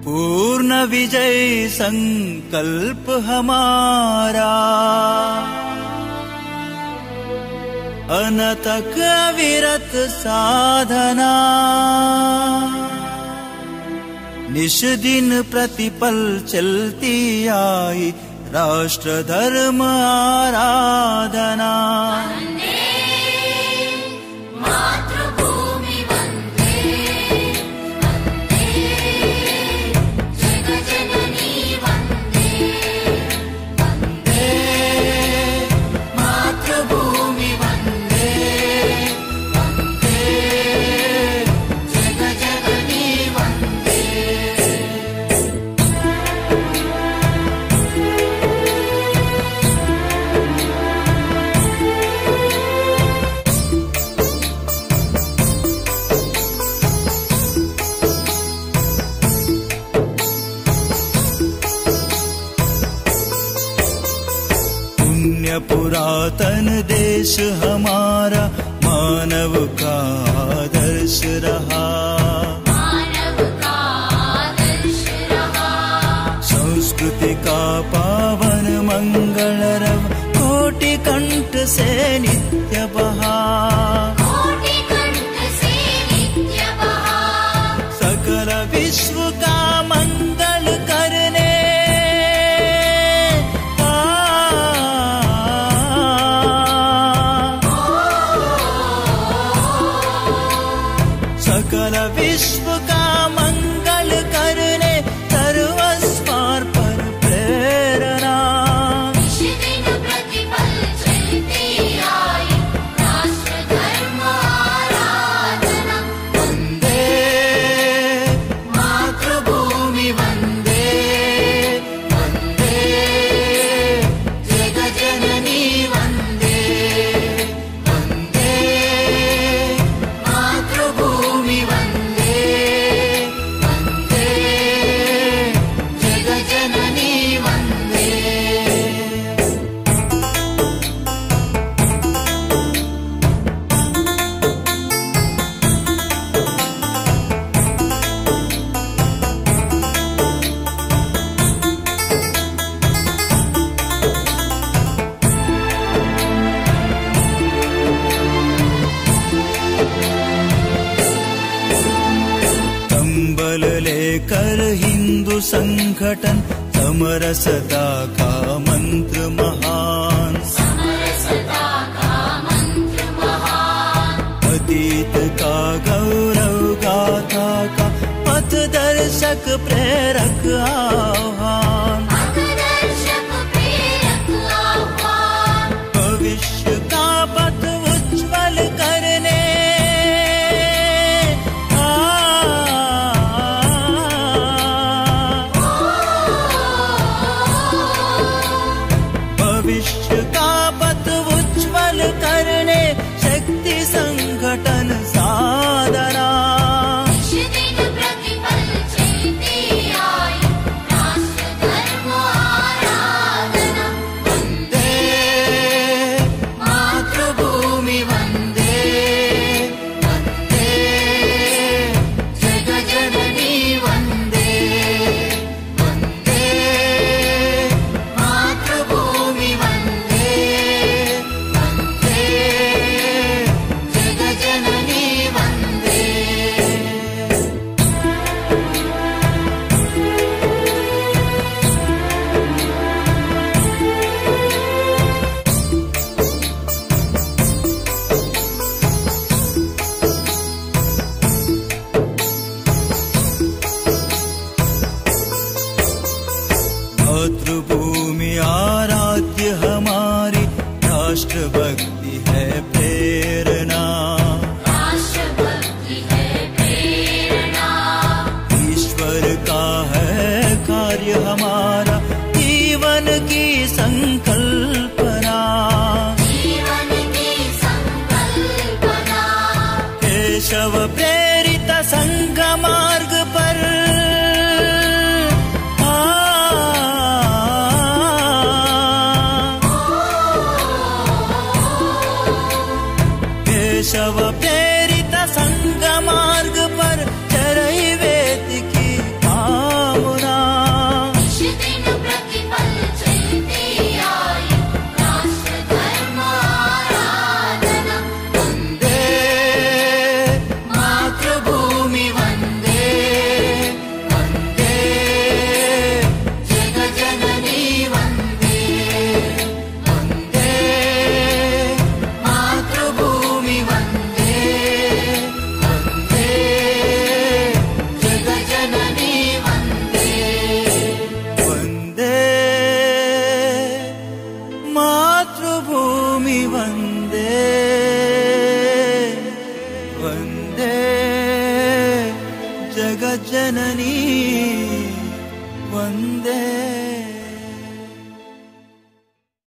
पूर्ण विजय संकल्प हमारा, अनतक अविरत साधना, निश दिन प्रतिपल चलती आई राष्ट्र धर्म आराधना। पुरातन देश हमारा मानव का आदर्श रहा, मानव का आदर्श रहा। संस्कृति का पावन मंगल रव कोटि कंठ से नित्य बहा, कोटि कंठ से नित्य बहा। सकल विश्व का मंगल करने सकल विश्व का मंगल करने सर्वस्वार्पण प्रेरणा। निश दिन प्रतिपल चलती आई राष्ट्र धर्म आराधना। वंदे मातृभूमि वंदे, वंदे जग जननी वंदे, वंदे मातृभूमि वंदे, वंदे जग जननी वंदे। संबल लेकर हिंदू संगठन समरसता का मंत्र महान, समरसता का मंत्र महान। अतीत का गौरव गाथा का पथदर्शक प्रेरक आह्वान, पथदर्शक प्रेरक आह्वान। भविष्य का पथ उज्ज्वल करने भविष्य का पथ उज्ज्वल करने शक्ति संगठन साधना। निश दिन प्रतिपल चलती आई राष्ट्र धर्म आराधना। वंदे मातृभूमि वंदे, वंदे जग जननी वंदे, वंदे मातृभूमि वंदे, वंदे जग जननी वंदे। मातृभूमि आराध्य हमारी राष्ट्र भक्ति है प्रेरणा, राष्ट्र भक्ति है प्रेरणा। ईश्वर का है कार्य हमारा जीवन की संकल्पना, जीवन की संकल्पना। केशव प्रेरित संघ मार्ग पर केशव प्रेरित संघ मार्ग पर चरई वेद की काम जगज्जननी वन्दे